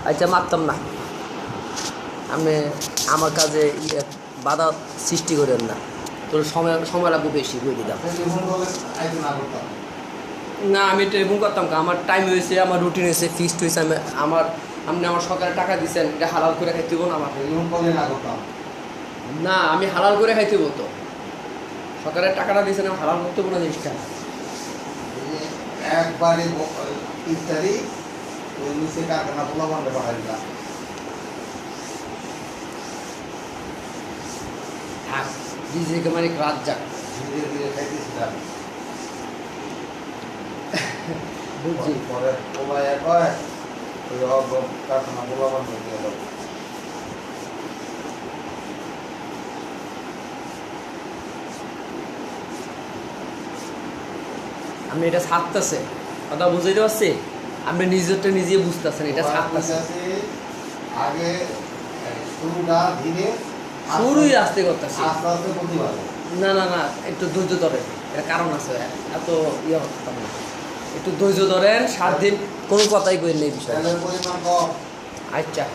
আচ্ছা মারতাম না, আপনি আমার কাজে বাধা সৃষ্টি করেন না, তোর সময় লাগবে বেশি করে দিলাম না। আমি টেলিফোন করতাম আমার টাইম হয়েছে, আমার রুটিন হয়েছে, ফিক্সড হয়েছে। আপনি আমার সকালে টাকা দিচ্ছেন, এটা হালাল করে খাইতে হবো না। না আমি হালাল করে খাইতে হবো তো, সকালে টাকাটা দিচ্ছেন হালাল করতে হবো না জিনিসটা। একবারে ইত্যাদি ওই নিচে কারখানা পোলা বন্ধ পাঠাই দিলাম। থাক ডিজেকে মানে রাত যাক, ধীরে ধীরে খাইতেছিলাম। বুঝছি। পরে পোলা এক হয় ওই কারখানা পোলা বন্ধ দিয়ে দেবো। আপনি এটা ছাড়তেছে, কথা বুঝাইতে পারছি? আপনি নিজেরটা নিজে বুঝতেছেন এটা ছাড়তেছে। আগে শুরুটা ধীরে, শুরুই আসতে করতেছি। আস্তে আস্তে প্রতিবার। না না না, একটু ধৈর্য ধরেন, এটা কারণ আছে, এত ইয়ে করতাম না। একটু ধৈর্য ধরেন, 7 দিন কোনো কথাই কই নেই বিষয়। তেলের পরিমাণ কম। আচ্ছা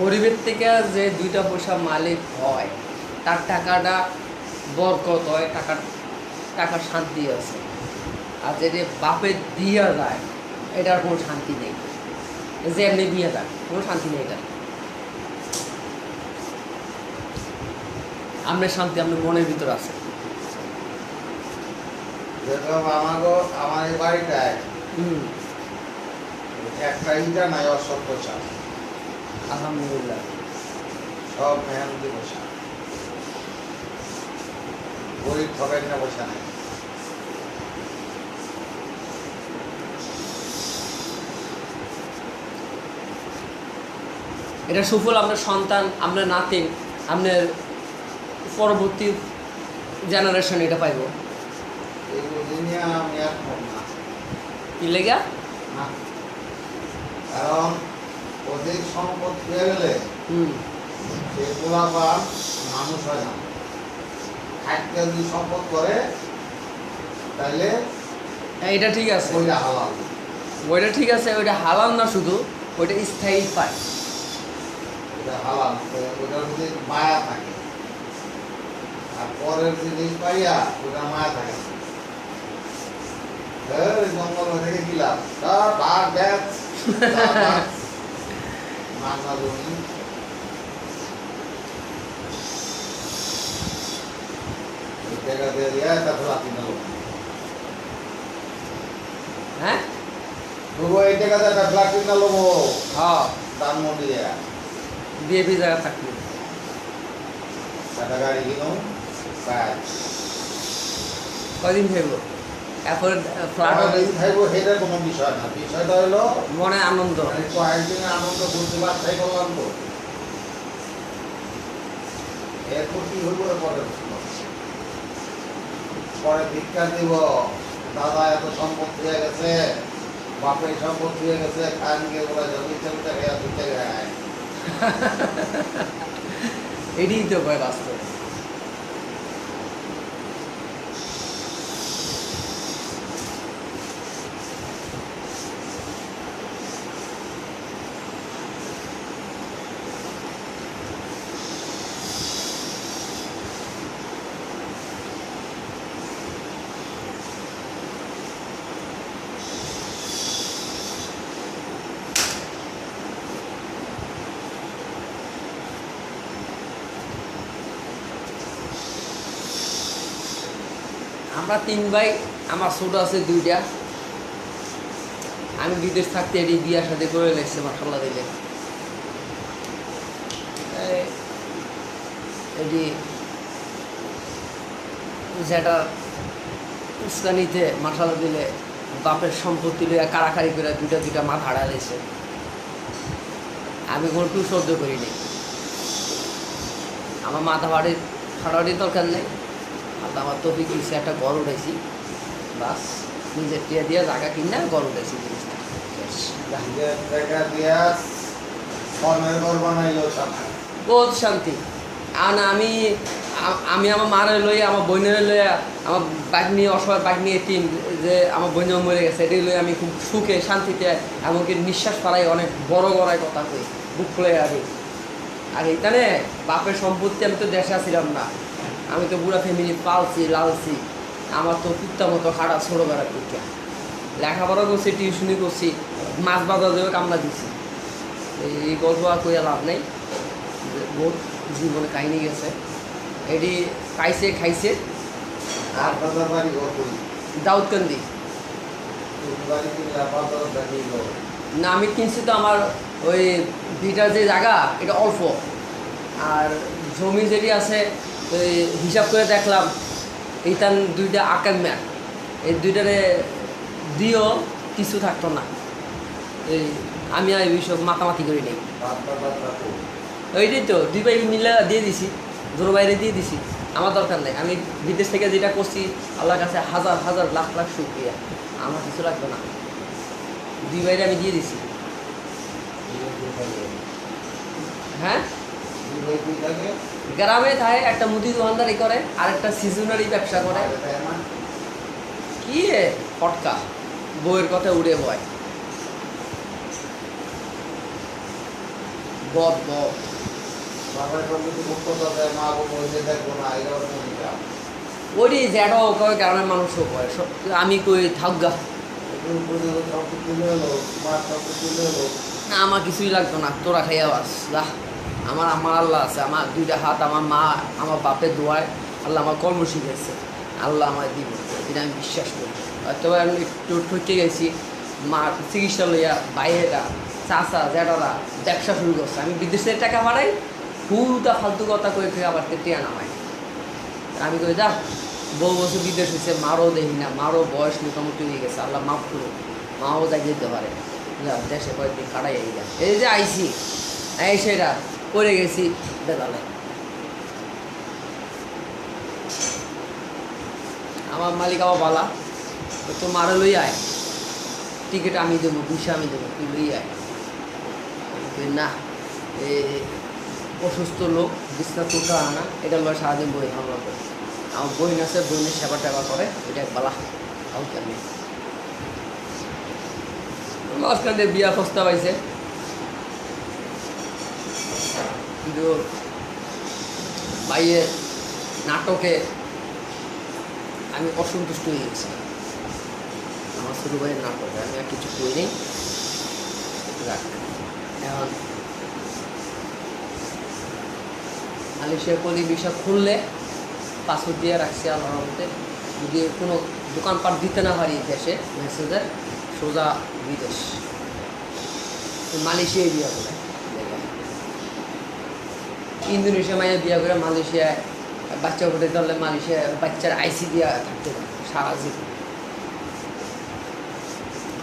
গরিবের থেকে যে 2টা পয়সা মালিক হয় তার টাকাটা বরকত হয়, টাকার শান্তি আছে। আর যে বাপে দিয়া যায় এটার কোনো শান্তি নেই, যে এমনি দিয়ে যায় কোনো শান্তি নেই। এটা আপনার শান্তি আপনার মনের ভিতর আছে। যেরকম আমার এই বাড়িটায় একটা ইটা নাই, অসভ্য চাল। আলহামদুলিল্লাহ সব মেহনতি বসা, গরিব ঠকেন না বসা নাই। এটা সুফল আপনার সন্তান, আপনার নাতিন, আপনার পরবর্তী জেনারেশন এটা পাইব। এগুলো নিয়ে আমি একমত না। কি লেগা? না, কারণ অধিক সম্পদ পেয়ে গেলে সেগুলা বা মানুষ হয় না। খাইতে যদি সম্পদ করে তাহলে এটা ঠিক আছে, ওইটা হালাল। ওইটা ঠিক আছে, ওইটা হালাল না, শুধু ওইটা স্থায়ী পায়। ওইটা হালাল, ওইটার যদি মায়া থাকে। আর পরের জিনিস পাইয়া ওইটা মায়া থাকে না। জঙ্গল থেকে গিলাম ভাগ ব্যাস মাংনা জমি জায়গা দিয়ে দিয়া তারপর রাখি না লোক। হ্যাঁ তবু এই টাকাতে একটা ফ্ল্যাট কিনা লোবো হ্যাঁ, দাম দিয়ে বিএপি জায়গা থাকবে, একটা গাড়ি কিনো কাজ কয়দিন খাইব এখন ফ্ল্যাট খাইব। সেটা কোনো বিষয় না, বিষয়টা হলো মনে আনন্দ। কয়েকদিনের আনন্দ বুঝতে পারছাই করলাম তো। এরপর কি হইব পরে ভিক্ষা দিব, দাদা এত সম্পদ হয়ে গেছে, বাপের সম্পদ হয়ে গেছে, খান গিয়ে বলে জমি জমিটা খেয়ে দুইটা খায়। এটাই তো ভাই বাস্তব। আমরা 3 ভাই, আমার ছোট আছে 2টা। আমি বিদেশ থাকতে এটি বিয়ার সাথে করে লেগছে মাশাআল্লাহ দিলে। এটি যেটা উস্কানিতে মাশাআল্লাহ দিলে বাপের সম্পত্তি লইয়া কারাকারি করে দুটা মাথা হারাইছে। আমি কোনো টু সহ্য করিনি, আমার মাথা ফাটাফাটির দরকার নেই। আমার তো কিছু একটা ঘর উঠেছি, বাস নিজের টিয়া দিয়ে জায়গা কিনা ঘর উঠেছি জিনিসটা। নিজের টাকা দিয়া স্বর্ণের ঘর বানাইলো সব। বহুত শান্তি। আর আমি আমি আমার মারে লইয়া আমার বোনের লইয়া আমার বাইক নিয়ে অসহায় বাইক নিয়ে টিম যে আমার বোন মরে গেছে এটাই লইয়া আমি খুব সুখে শান্তিতে এমনকি নিঃশ্বাস পাড়াই অনেক বড় গড়ায় কথা কই বুক খুলে আগে। আর এইখানে বাপের সম্পত্তি আমি তো দেশে আসছিলাম না, আমি তো পুরা ফ্যামিলি পালছি লালছি, আমার তো কুত্তা মতো খারাপ ছোটো বেড়া দিকে লেখাপড়া করছি, টিউশনি করছি, মাছ বাজার দেবে কামলা দিছি। এই গল্প আর কইয়া লাভ নেই, বহুত জীবনে কাহিনী গেছে। এটি পাইছে খাইছে। আর আপনাদের বাড়ি কতই? দাউদকান্দি বাড়ি কিনলে আপনাদের বাড়ি গো। না, আমি কিনছি তো আমার ওই ভিটার যে জায়গা এটা অল্প, আর জমি যেটি আছে ওই হিসাব করে দেখলাম এইখান দুইটা আকার ম্যাপ, এই দুইটারে দিও কিছু থাকতো না। এই আমি আর এই সব মাতামাতি করি নেই, ওইটাই তো দুই ভাই মিলে দিয়ে দিছি, দুটো বাইরে দিয়ে দিছি, আমার দরকার নেই। আমি বিদেশ থেকে যেটা করছি আল্লাহর কাছে হাজার হাজার লাখ লাখ শুকরিয়া, আমার কিছু লাগবে না, দুই বাইরে আমি দিয়ে দিছি। হ্যাঁ, গ্রামে থাকে একটা মুদি দোকানদারি করে আর একটা সিজনারি ব্যবসা করে। কি ফটকা বইয়ের কথা উড়ে বয় বদ বদ ওই যেটাও কয় গ্রামের মানুষও কয়, আমি কই থাকগা না, আমার কিছুই লাগতো না, তোরা খাইয়া বাস যা। আমার আমার আল্লাহ আছে, আমার দুইটা হাত, আমার মা আমার বাপের দোয়ায় আল্লাহ আমার কর্ম শিখেছে, আল্লাহ আমার দিব, এটা আমি বিশ্বাস করি। তবে আমি একটু ঠকে গেছি, মা চিকিৎসা লইয়া বাইরেটা চাচা জেঠারা ব্যবসা শুরু করছে, আমি বিদেশের টাকা বাড়াই হুদা ফালতু কথা কয়ে খেয়ে আবার টেয়া নামাই। আমি কই যা, বহু বছর বিদেশ হয়েছে, মারও দেখি না, মারও বয়স মোটামুটি হয়ে গেছে, আল্লাহ মাফ করো, মাও যাই যেতে পারে, যা দেশে কয়েকদিন কাটাই যা। এই যে আইসি এই সেটা পড়ে গেছি বেদালে, আমার মালিক আবার বালা তো মারে লই আয়, টিকিট আমি দেবো, ভিসা আমি দেবো, তুই লই আয়। না, অসুস্থ লোক বিছনা তুলতে আনা, এটা লয় সারাদিন বই হামলা করে। আমার বইন আছে, বইনের সেবা টেবা করে, এটা এক বালা কাউকে আমি মাঝখানে বিয়া প্রস্তাব আইছে, কিন্তু ভাইয়ের নাটকে আমি অসন্তুষ্ট হয়ে গেছি, আমার ছোটো ভাইয়ের নাটকে আমি আর কিছু কই নেই। এখন মালয়েশিয়া কলি ভিসা খুললে পাসপোর্ট দিয়ে রাখছি আল্লাহর মধ্যে, যদি কোনো দোকানপাট দিতে না পারি দেশে মেসেজের সোজা বিদেশ, মালয়েশিয়ায় বিয়া করে, ইন্দোনেশিয়া মাইয়া বিয়া করে মালয়েশিয়ায় বাচ্চা ফুটে ধরলে মালয়েশিয়ায় বাচ্চার আইসি দিয়া থাকতে পারে সারা জীবন,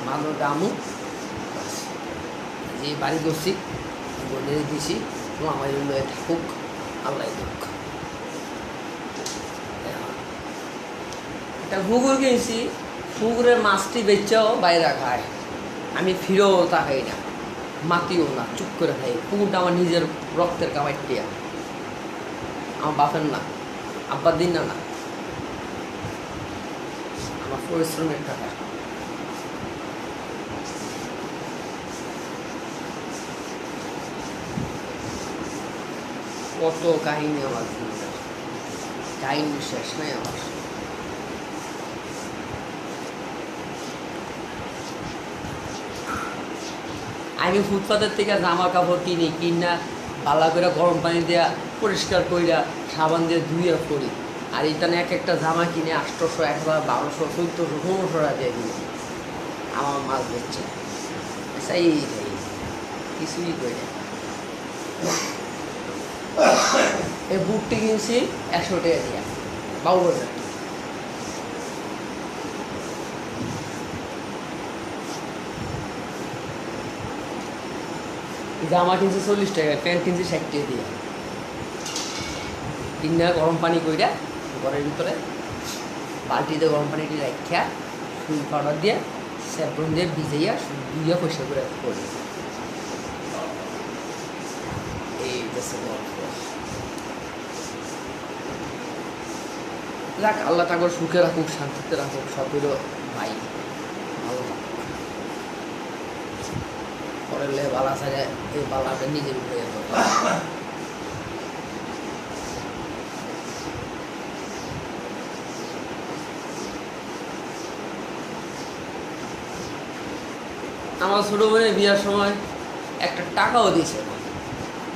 মালো দামু যে বাড়ি করছি বলে দিছি আমার লয়ে থাকুক, আল্লাহ দুঃখ। একটা পুকুর কিনছি, পুকুরের মাছটি বেচাও বাইরে খায়, আমি ফিরেও তাকাই না, মাতিও না, চুপ করে খাই। পুকুরটা আমার নিজের রক্তের কামাইটিয়া, আমার বাপের না, আব্বার দিন না, আমার পরিশ্রমের টাকা। কত কাহিনী আমার জীবনের, কাহিনী শেষ নাই আমার। আমি ফুটপাতের থেকে জামা কাপড় কিনি, কিনা ভালো করে গরম পানি দেওয়া পরিষ্কার কইরা সাবান দিয়ে ধুইয়া করি, আর এখানে এক একটা জামা কিনে 800, 1000, 1200, 1400, 1500 টাকা দিয়ে কিনি, আমার মাছ বেচছে সেই কিছুই করি না। এই বুটটি কিনছি 100 টাকা দিয়া, বাবুবাজার। জামা কিনছি 40 টাকা, প্যান্ট কিনছি 60 টাকা দিয়া, কিনা গরম পানি কইরা ঘরের ভিতরে বালতিতে গরম পানিটি রাখিয়া সুই পাউডার দিয়ে স্যাফরন দিয়ে ভিজাইয়া ধুইয়া পয়সা করে করি, এই যাক, আল্লাহ তাকে সুখে রাখুক, শান্তিতে রাখুক, সবেরও ভাই ভালো থাকুক। পরের লে বালা ছাড়ে এই বালাটা নিজের উপরে যেত। আমার ছোটো বোনের বিয়ার সময় একটা টাকাও দিয়েছে না,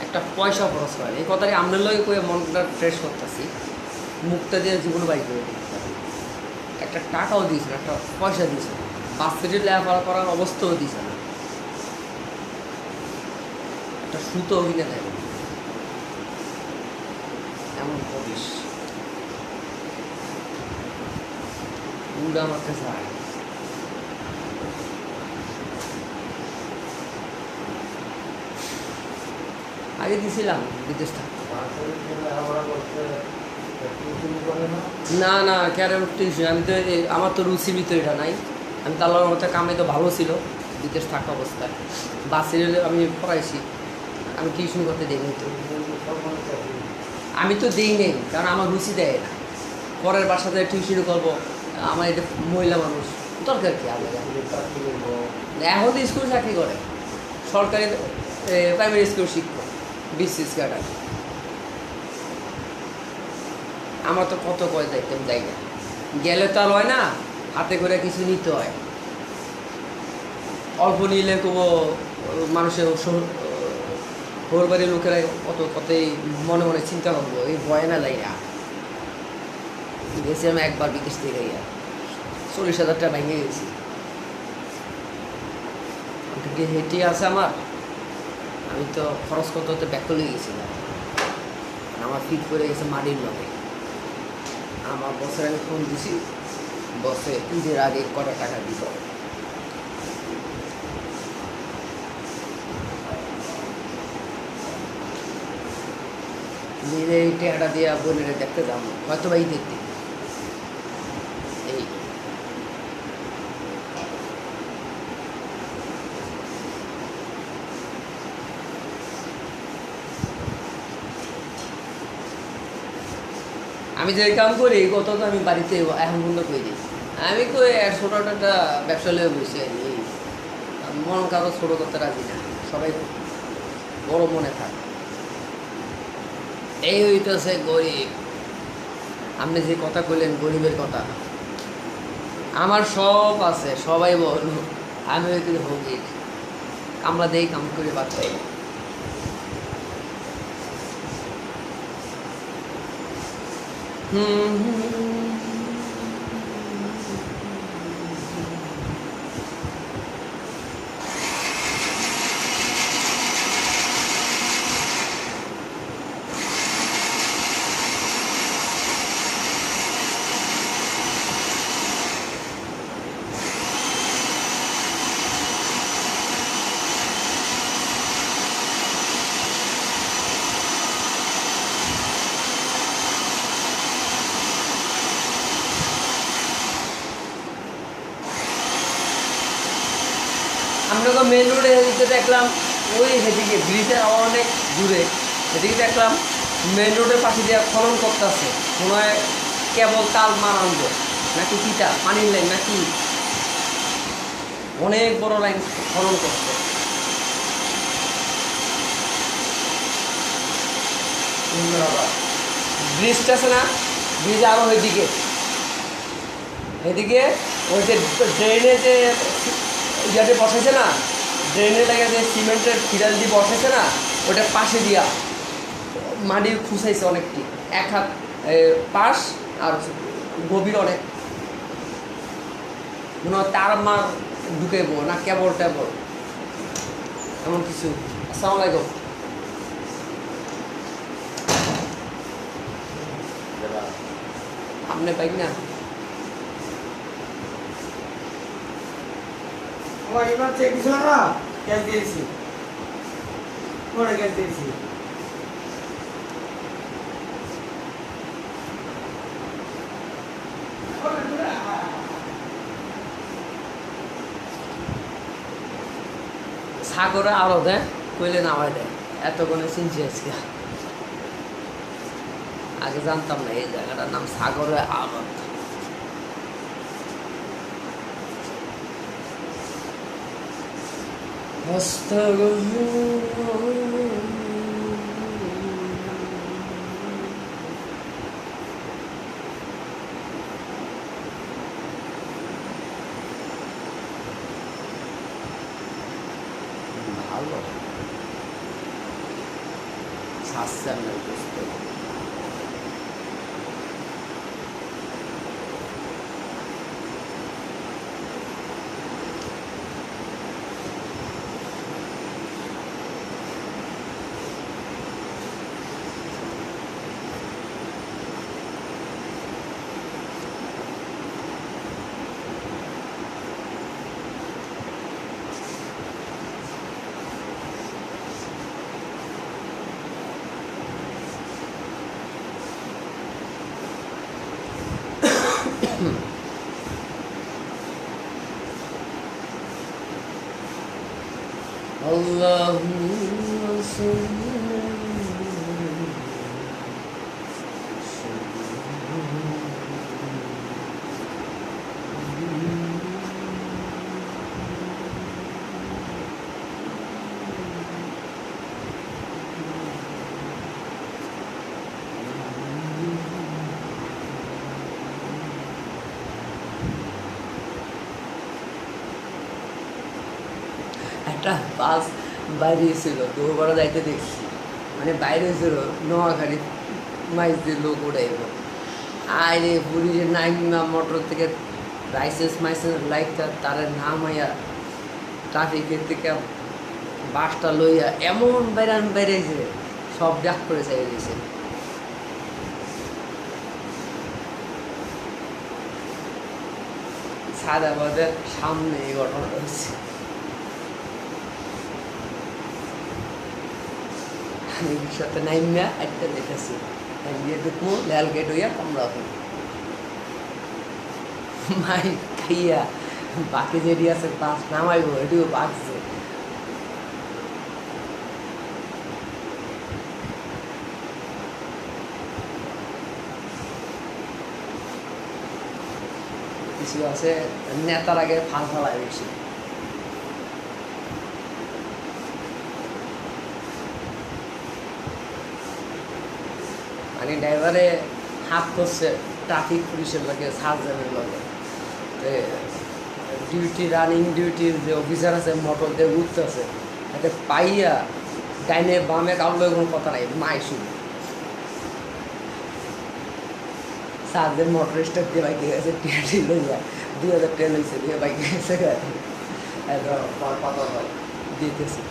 একটা পয়সা খরচ করে। এই কথাটি আপনার লগে করে মনটা ফ্রেশ করতেছি, মুখটা দিয়ে জীবন বাই করে দিতে। একটা টাকাও দিয়েছে না, একটা পয়সা দিয়েছে না, বাচ্চাটির লেখাপড়া করার অবস্থাও দিয়েছে না, একটা সুতো কিনে দেয় না। এমন করিস উড়া আমার কাছে আয়। আগে দিয়েছিলাম বিদেশ থাকতে। না না, ক্যারে টিউশন আমি তো আমার তো রুচিবি তো এটা নাই। আমি তো আল্লাহর মতো কামে তো ভালো ছিল বিদেশ থাকা অবস্থায়। বাসে আমি পড়াইছি, আমি টিউশন করতে দিইনি তো। আমি তো দিই নেই, কারণ আমার রুচি দেয় না। পরের বাসাতে টিউশন করবো, আমার এটা মহিলা মানুষ, দরকার কি? আমি এখন তো স্কুল চাকরি করে, সরকারি প্রাইমারি স্কুল শিক্ষক, বিসিএস ক্যাডার। আমার তো কত কয় যাইতাম, যাই না, গেলে তো আর হয় না, হাতে করে কিছু নিতে হয়। অল্প নিলে কোনো মানুষের হোর বাড়ির লোকেরা কত কতই মনে মনে চিন্তা করবো, এই ভয় না যাই না। গেছি আমি একবার বিদেশ থেকে, 40,000 টাকা ভেঙে গেছি। হেঁটে আছে আমার, আমি তো খরচ করতে হতে ব্যাক করে গেছিলাম। আমার ফিট করে গেছে মাটির লগে। আমার বসের আমি ফোন দিছি, বসে ঈদের আগে কটা টাকা দিব। নিজে এই টাকাটা দিয়ে বোনের দেখতে দাম হয়তো বা ঈদের দিন। এই আমি যে কাম করি কত তো আমি বাড়িতে এখন বন্ধ করে দিই। আমি কই ছোটো একটা ব্যবসা লেগে বসে এই মন কারো ছোটো করতে রাজি না, সবাই বড় মনে থাকে। এই হইতেছে গরিব। আপনি যে কথা কইলেন গরিবের কথা, আমার সব আছে, সবাই বল আমি হইতে ভোগী। কামলা দেই, কাম করে বাচ্চাই। আমরা তো মেন রোডে এদিকে দেখলাম, ওই সেদিকে ব্রিজের অনেক দূরে এদিকে দেখলাম মেন রোডের পাশে দিয়ে খনন করতেছে। মনে হয় কেবল তাল মার আনবো নাকি কিটা পানির লাইন নাকি অনেক বড় লাইন খনন করছে। ব্রিজটা আছে না, ব্রিজ আরও ওইদিকে এদিকে ওই যে ড্রেনে যে ইয়াতে বসেছে না, ড্রেনেটাকে যে সিমেন্টের ফিরাল দিয়ে বসেছে না, ওটার পাশে দিয়া মাটির খুঁচাইছে অনেকটি, 1 হাত পাশ আর গভীর অনেক। মনে হয় তার মার ঢুকেবো না কেবল টেবল এমন কিছু। আসসালামু আলাইকুম। আপনি পাই না এবার চেক দিছিল না, ক্যাশ দিয়েছি, পরে ক্যাশ দিয়েছি। সাগরে আরো দেয় কইলে নামাই দেয়, এত কোনো চিনছি আজকে। আগে জানতাম না এই জায়গাটার নাম সাগরে আবাদ। ভালো ছাড়ছেন না বুঝতে। اللهم صل একটা বাস বাইরে ছিল দুবার যাইতে দেখছি, মানে বাইরে ছিল নোয়াখালী মাইজ দিয়ে লোক উঠাইব আরে পুলিশের নাইমা মোটর থেকে লাইসেন্স মাইসেন্স লাইটটা তার নাম হইয়া ট্রাফিকের থেকে বাসটা লইয়া এমন বেড়েছে সব ব্যাক করে চাই দিয়েছে। সাদাবাদের সামনে এই ঘটনা হচ্ছে। সাথে নাইমিয়া একটা দেখেছি গিয়ে দেখবো লাল গেট হইয়া কামড়া মাই খাইয়া বাকি যেটি আছে বাস নামাইব এটিও বাঁচছে। কিছু আছে নেতার আগে ফাল ফালায় বেশি। মানে ড্রাইভারে হাত করছে ট্রাফিক পুলিশের লাগে সার্জেনের লগে, ডিউটি রানিং ডিউটির যে অফিসার আছে মোটর দিয়ে উঠতেছে এতে পাইয়া ডাইনে বামে কামড়ে কোনো কথা নাই মাই শুধু সার্জেন মোটর স্টার্ট দিয়ে বাইকে গেছে টিয়াটি লইয়া 2000 টাকা লইছে দিয়ে বাইকে গেছে পাতা হয় দিতেছে।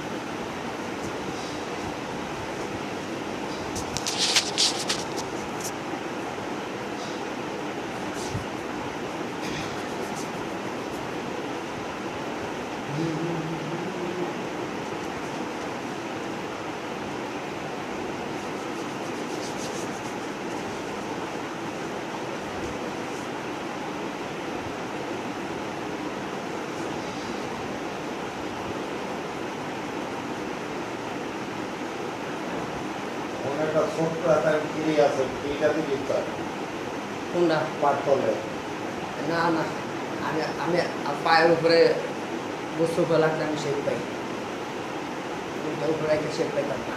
একটা ছোট্ট একটা কিরি আছে, কিরিটাতে দিতে হয় কোনটা? পাটতলে। না না আমি আমি পায়ের উপরে বস্তু ফেলাটা আমি শেপ পাই, ওইটা উপরে একটা শেপ পাইতাম না।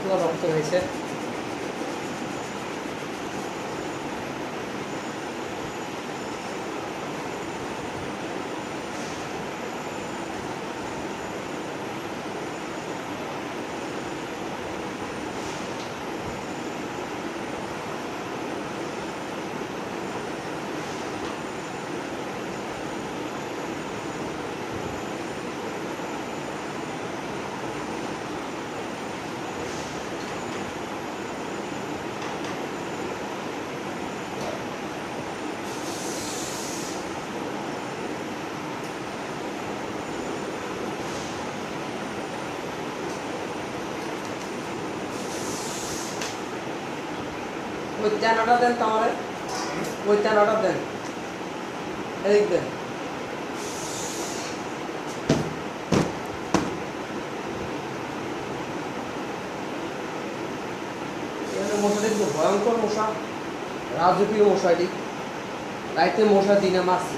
কতগুলো রক্ত হয়েছে। ওই তেনাটা দেন তো আমার, ওই তেনাটা দেন, এদিক দেন। মশাটি কিন্তু ভয়ঙ্কর মশা, রাজকীয় মশা এটি। রাইতে মশা, দিনে মাছি।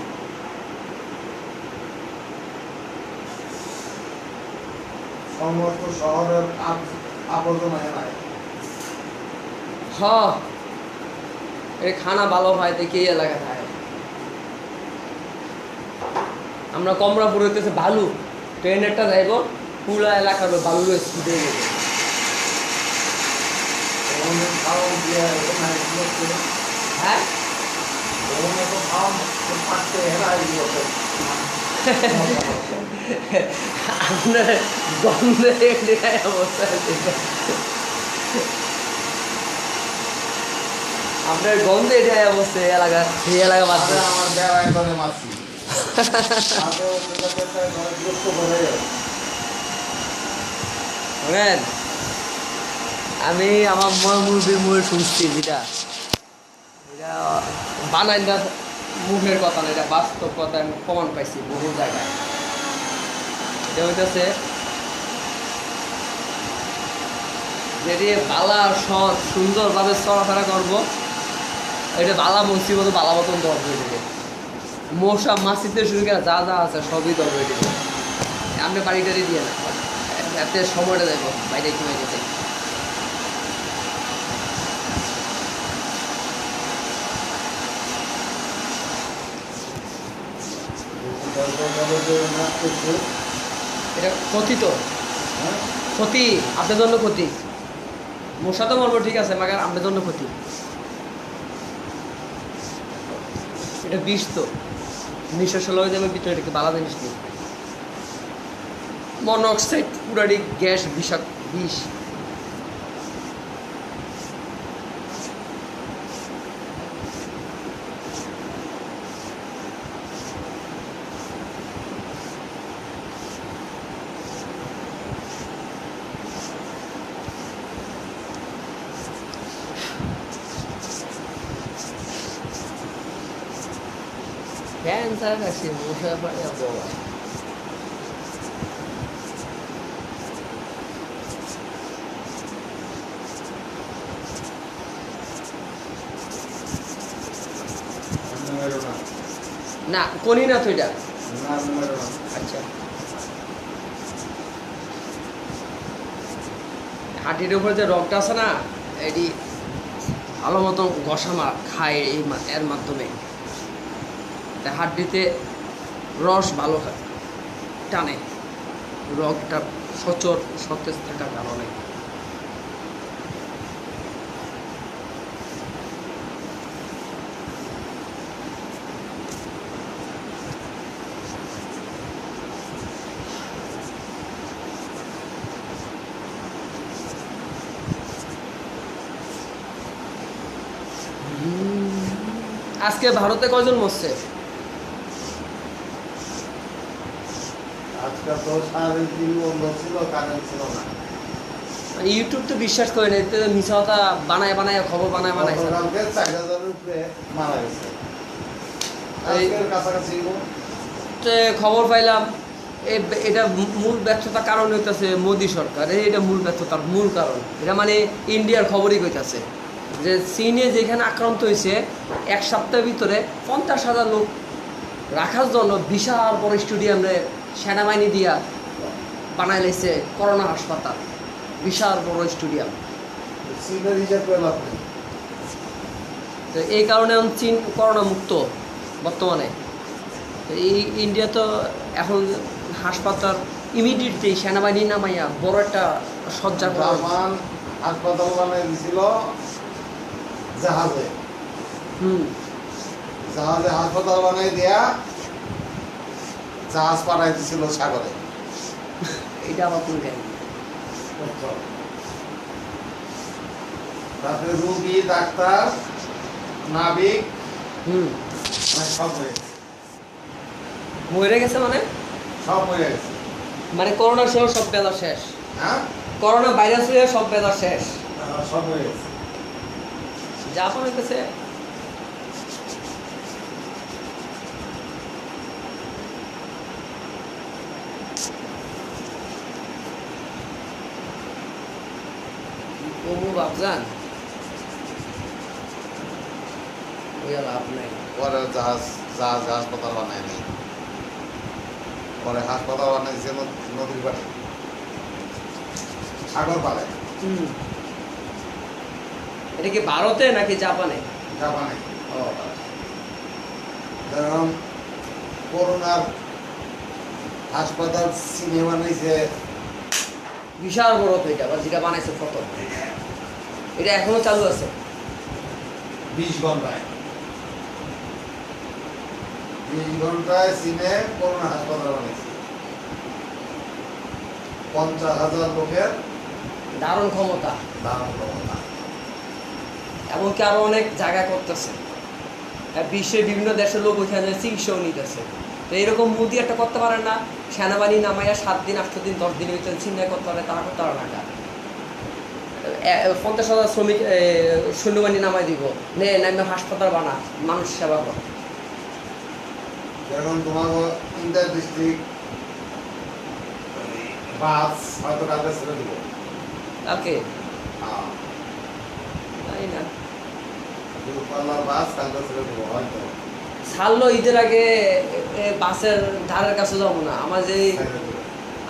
সমস্ত শহরের আবর্জনা এলাকায় হ্যাঁ, এই খানা ভালো হয় দেখি এই এলাকায় থাকে। আমরা কমরাপুর হইতেছে বালু, ট্রেনেরটা যাইব পুরো এলাকার বালু স্পিডে গেছে। খাওয়ান দিয়ে হ্যাঁ, তো খাওয়ান পাচ্ছে হেরাই দিয়েছে। আপনার গন্ধে অবস্থা আছে, আপনার গন্ধে এটাই অবস্থা এই এলাকা, এই এলাকা বাদ আরে আমার বেড়ায় করে মাছি বিরক্ত করে। শোনেন, আমি আমার মুরগির মুখে শুনছি যেটা, এটা বানাই না মুখের কথা না, এটা বাস্তব কথা, আমি প্রমাণ পাইছি বহু জায়গায়। এটা হইতেছে যদি বালা সৎ সুন্দরভাবে চলাফেরা করবো, এটা বালা মুসিবত বালা মতন দর হয়ে যাবে। মশা মাছিতে শুরু করে যা যা আছে সবই দর হয়ে যাবে। আপনি বাড়ি টাড়ি দিয়ে না, এতে সময়টা দেবো বাইরে কি হয়ে গেছে। এটা ক্ষতি তো, ক্ষতি আপনার জন্য ক্ষতি। মশা তো মরবো ঠিক আছে, মাগার আপনার জন্য ক্ষতি। এটা বিষ তো, নিঃশ্বাস লয়ে যাবে ভিতরে, এটাকে বালা জিনিস নেই। মনোক্সাইড পুরাটি গ্যাস, বিষাক্ত বিষ। ক্যান্সার আছে, মশা পারে বাবা। না কোনি না তো এটা, আচ্ছা। হাঁটির উপরে যে রক্তটা আছে না, এটি ভালো মতো ঘষা খায় এই এর মাধ্যমে। হাড্ডিতে রস ভালো টানে, রগটা সচর সতেজ থাকার কারণে। আজকে ভারতে কয়জন মরছে? আজকাল তো সারাদিন টিভি বন্ধ ছিল, কারেন্ট ছিল না। ইউটিউব তো বিশ্বাস করে না, এতে মিছা কথা বানায় বানায় খবর বানায় বানায়। গতকালকে 4,000-এর উপরে মারা গেছে। আজকের কাছাকাছি খবর পাইলাম এটা মূল ব্যর্থতার কারণ হইতেছে মোদি সরকার। এটা মূল ব্যর্থতার মূল কারণ। এটা মানে ইন্ডিয়ার খবরই কইতাছে যে চীনে যেখানে আক্রান্ত হয়েছে এক সপ্তাহের ভিতরে 50,000 লোক রাখার জন্য বিশাল বড় স্টেডিয়ামে সেনাবাহিনী দিয়া বানাই লাইছে করোনা হাসপাতাল। বিশাল বড় স্টেডিয়াম। চীনের হিসাব করে লাভ নেই। তো এই কারণে এখন চীন করোনা মুক্ত বর্তমানে। তো এই ইন্ডিয়া তো এখন হাসপাতাল ইমিডিয়েটলি সেনাবাহিনী নামাইয়া বড় একটা সজ্জা করা। জাপান হাসপাতাল বানিয়ে দিছিল জাহাজে, হুম, জাহাজে হাসপাতাল বানিয়ে দিয়া জাহাজ পাঠাই দিছিল সাগরে। এটা আবার কোন কাহিনী? তারপরে রুগী, ডাক্তার, নাবিক হুম, সব হয়ে গেছে, মরে গেছে মানে? সব হয়ে গেছে। মানে করোনা সহ সব বেলা শেষ, হ্যাঁ, করোনা ভাইরাস হয়ে সব বেলা শেষ। সব হয়ে গেছে। জাপান হইতেছে ওমু বাপজান, ওই আর লাভ নাই। পরে জাহাজ হাসপাতাল বানায় নাই, পরে হাসপাতাল বানাইছে নদীর পাড়ে, সাগর পাড়ে, হুম, এটা কি ভারতে নাকি জাপানে? জাপানে। ও, যেরকম করোনার হাসপাতাল চীনে বানাইছে, বিশাল বড় তো এটা, আবার যেটা বানাইছে কত, এটা এখনো চালু আছে। 20 ঘন্টায় 20 ঘন্টায় চীনে করোনা হাসপাতাল বানাইছে, 50,000 লোকের দারুণ ক্ষমতা, দারুণ ক্ষমতা। এমনকি আরো অনেক জায়গা করতেছে, বিশ্বের বিভিন্ন দেশের লোক ওইখানে চিকিৎসাও নিতেছে। তো এরকম মোদি একটা করতে পারে না? সেনাবাহিনী নামাইয়া 7 দিন 8 দিন 10 দিনের ভিতরে চিন্তা করতে পারে, তারা করতে পারে না। 50,000 শ্রমিক সৈন্যবাহিনী নামাই দিব, নামে হাসপাতাল বানা, মানুষ সেবা কর। যেরকম তোমার ইন্টার ডিস্ট্রিক্ট বাস হয়তো কালকে ছেড়ে দিব, কালকে তাই না, দূরপাল্লার বাস কালকে ছেড়ে দিব হয়তো, ছাড়লো ঈদের আগে বাসের ধারের কাছে যাবো না। আমার যে ছেড়ে দিব।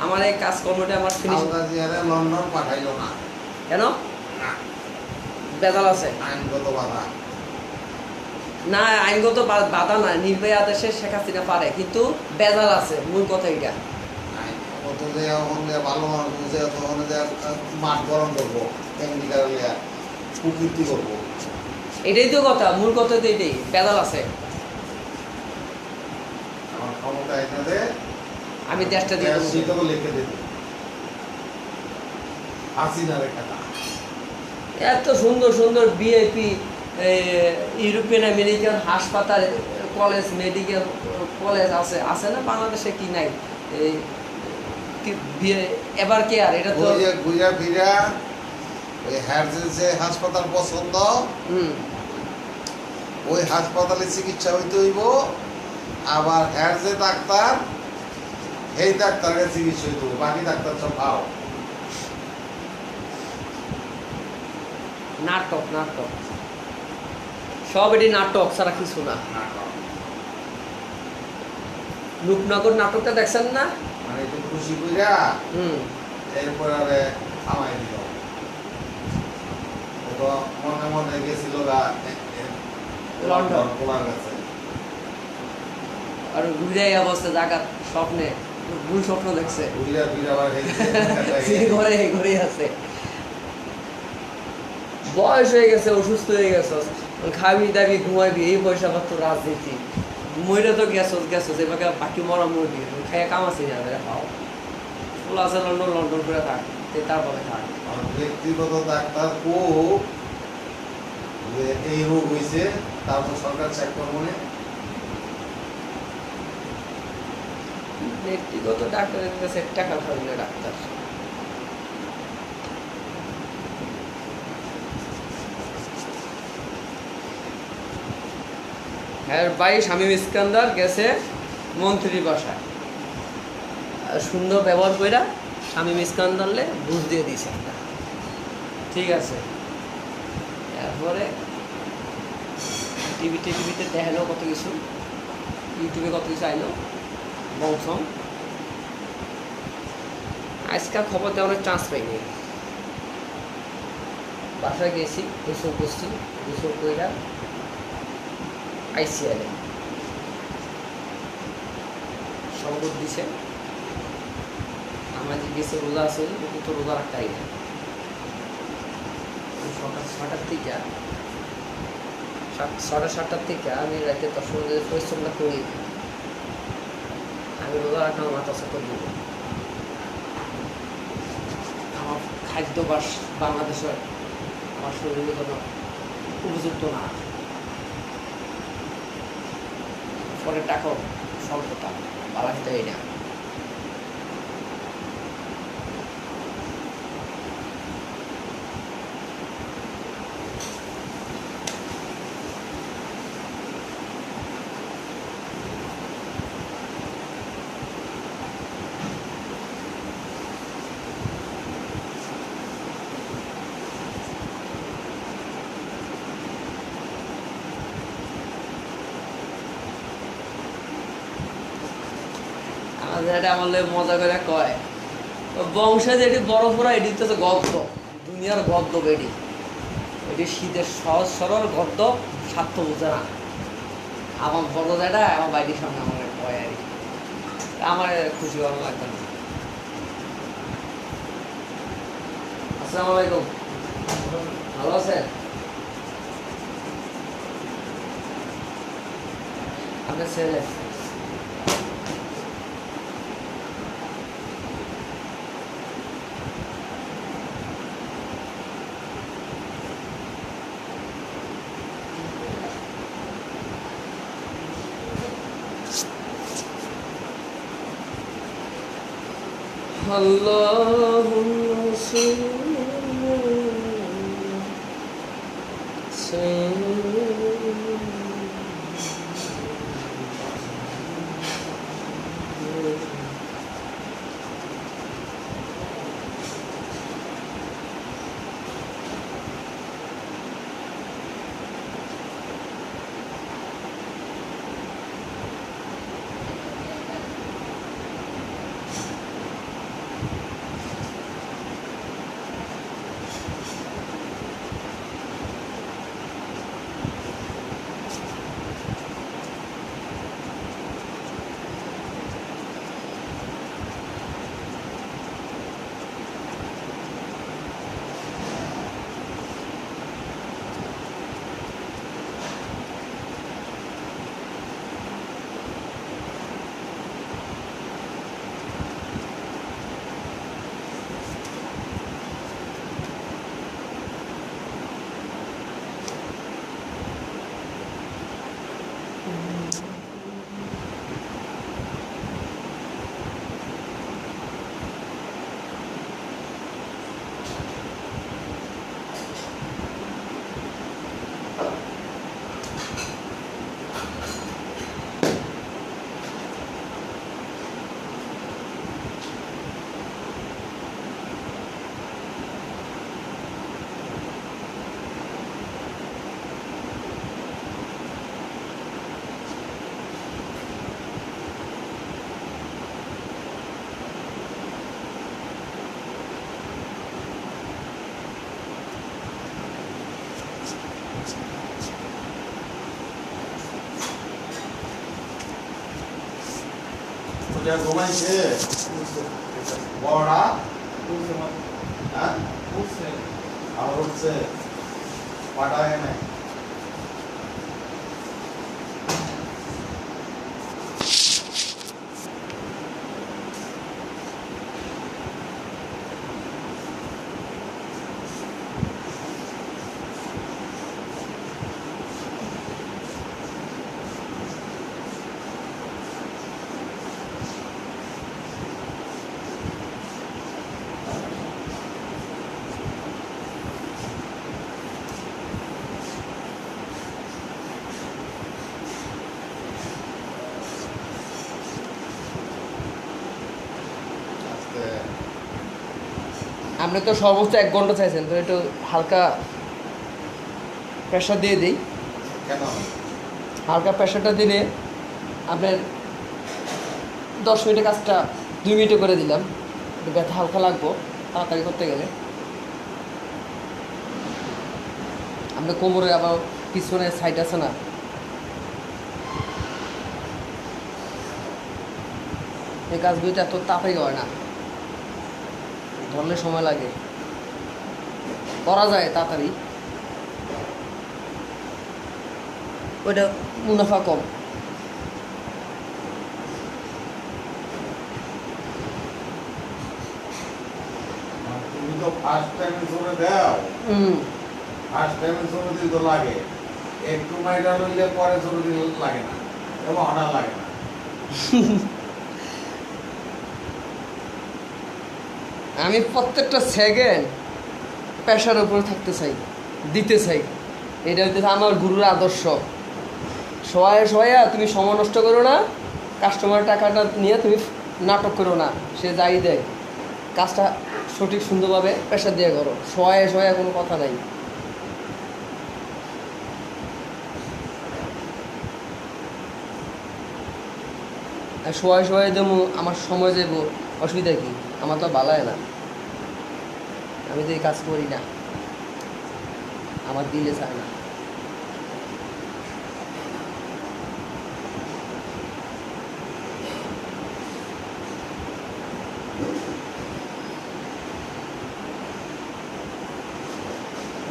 আমার এই কাজকর্মটা আমার ফিনিশ। খালেদা জিয়ারে লন্ডন পাঠাইলো না, কেন? না, বেজাল আছে আইনগত বাধা। না, আইনগত বাধা না, নির্ভয়া আদেশে শেখ হাসিনা পারে, কিন্তু বেজাল আছে, মূল কথা এটা। কত যে এখন যে ভালো মানুষ বুঝে তখন যে মাঠ গরম করবো, কেমিক্যাল প্রকৃতি করবো, এটাই তো কথা, মূল কথা তো এটাই, বেজাল আছে। আমার ক্ষমতা এখানে আমি দেশটা দিয়ে দেবো। সেটাও লিখে দেবো হাসিনা রেখাটা। এত সুন্দর সুন্দর বিআইপি ইউরোপিয়ান আমেরিকান হাসপাতাল, কলেজ, মেডিকেল কলেজ আছে, আছে না বাংলাদেশে? কি নাই? এই এবার কেয়ার, এটা তো ঘুরা ফিরা ওই হ্যারজের যে হাসপাতাল পছন্দ, হুম, ওই হাসপাতালে চিকিৎসা হইতে হইব, আবার হ্যারজে ডাক্তার, এই ডাক্তারের চিকিৎসা হইতে হইব, বাকি ডাক্তার সব পাও। নাটক নাটক, সব এটি নাটক ছাড়া কিছু না। রূপনগর নাটকটা দেখছেন না? মানে একটু খুশি কইরা হুম, এরপর আরে থামাই দিল, ও তো মনে মনে গেছিল লন্ডন। পোলার কাছে। আর ঘুরে অবস্থা জায়গা স্বপ্নে ভুল স্বপ্ন দেখছে, ঘুরিয়া ফিরা আবার হেঁটে ঘরে ঘুরে আছে, বয়স হয়ে গেছে, অসুস্থ হয়ে গেছে, খাবি দাবি ঘুমাবি, এই পয়সা পাত্র রাজনীতি, মইরা তো গেছো এবার বাকি মরা মরবি, খাইয়া কামাচ্ছি না, খাও পোলা আছে লন্ডন, লন্ডন করে থাক, তারপরে থাক। আমার ব্যক্তিগত ডাক্তার ও যে এই রোগ হয়েছে, তারপর সরকার চেক করবো না। ব্যক্তিগত ডাক্তারের কাছে টাকা খাবি না ডাক্তার। হ্যাঁ ভাই, শামীম ইস্কান্দার গেছে মন্ত্রীর বাসায়, সুন্দর ব্যবহার কইরা শামীম ইস্কান্দারলে বুঝ দিয়ে দিয়েছে একটা, ঠিক আছে। তারপরে টিভিতে দেখালো কত কিছু, ইউটিউবে কত কিছু আইলো, বংশম। আজকাল খবর দেওয়ার চান্স পাইনি, বাসায় গেছি, গোসল করছি, গোসল কইরা আইসি আরে শরবত দিছে। আমার যে গেছে রোজা আছে ওকে তো রোজা রাখতে হয় না। সকাল 6টার থেকে 7:30 থেকে আমি রাতে 10 পর্যন্ত পরিশ্রমটা করি। আমি রোজা রাখলাম মাথা চক্কর দিব। আমার খাদ্যাভ্যাস বাংলাদেশের আমার শরীরের জন্য উপযুক্ত না। পরে টাকাও স্বল্পতা বালা খেতে হয় না। আমাদের এটা আমার লগে মজা করে কয় বংশে যেটি বড় ফোড়া এটি তো গদ্য, দুনিয়ার গদ্য বেডি। এটি শীতের সহজ সরল গদ্য, স্বার্থ বোঝে না। আমার বড় যেটা আমার বাড়ির সামনে আমার কয় আর কি, আমার খুশি ভালো লাগবে না। আসসালামু আলাইকুম, ভালো আছেন? আপনার ছেলে Allahumma ওটা ঘুমাইছে বড়া, হ্যাঁ আর উঠছে পাঠায় নাই। আপনি তো সর্বোচ্চ 1 ঘন্টা চাইছেন, তো একটু হালকা প্রেশার দিয়ে দিই। কেন? হালকা প্রেশারটা দিলে আপনার 10 মিনিটের কাজটা 2 মিনিটে করে দিলাম। একটু ব্যথা হালকা লাগবো তাড়াতাড়ি করতে গেলে। আপনার কোমরে আবার পিছনে সাইড আছে না, এই কাজগুলিটা এত তাপেই হয় না, ধরলে সময় লাগে, করা যায় তাড়াতাড়ি, ওইটা মুনাফা কম। তুমি তো ফার্স্ট টাইমে জোরে দাও, ফার্স্ট টাইমে জোরে দিলে তো লাগে, একটু মাইটা লইলে পরে জোরে দিলে লাগে না, এবং হঠাৎ লাগে না। আমি প্রত্যেকটা সেকেন্ড পেশার উপরে থাকতে চাই, দিতে চাই, এটা হইতে আমার গুরুর আদর্শ। সবাই তুমি সময় নষ্ট করো না, কাস্টমার টাকাটা নিয়ে তুমি নাটক করো না, সে যাই দেয় কাজটা সঠিক সুন্দরভাবে পেশা দিয়ে করো, সবাই কোনো কথা নাই। আর সবাই যেমন আমার সময় যাব, অসুবিধা কি, আমার তো ভালো হয় না, আমি তো এই কাজ করি না, আমার দিলে চায় না।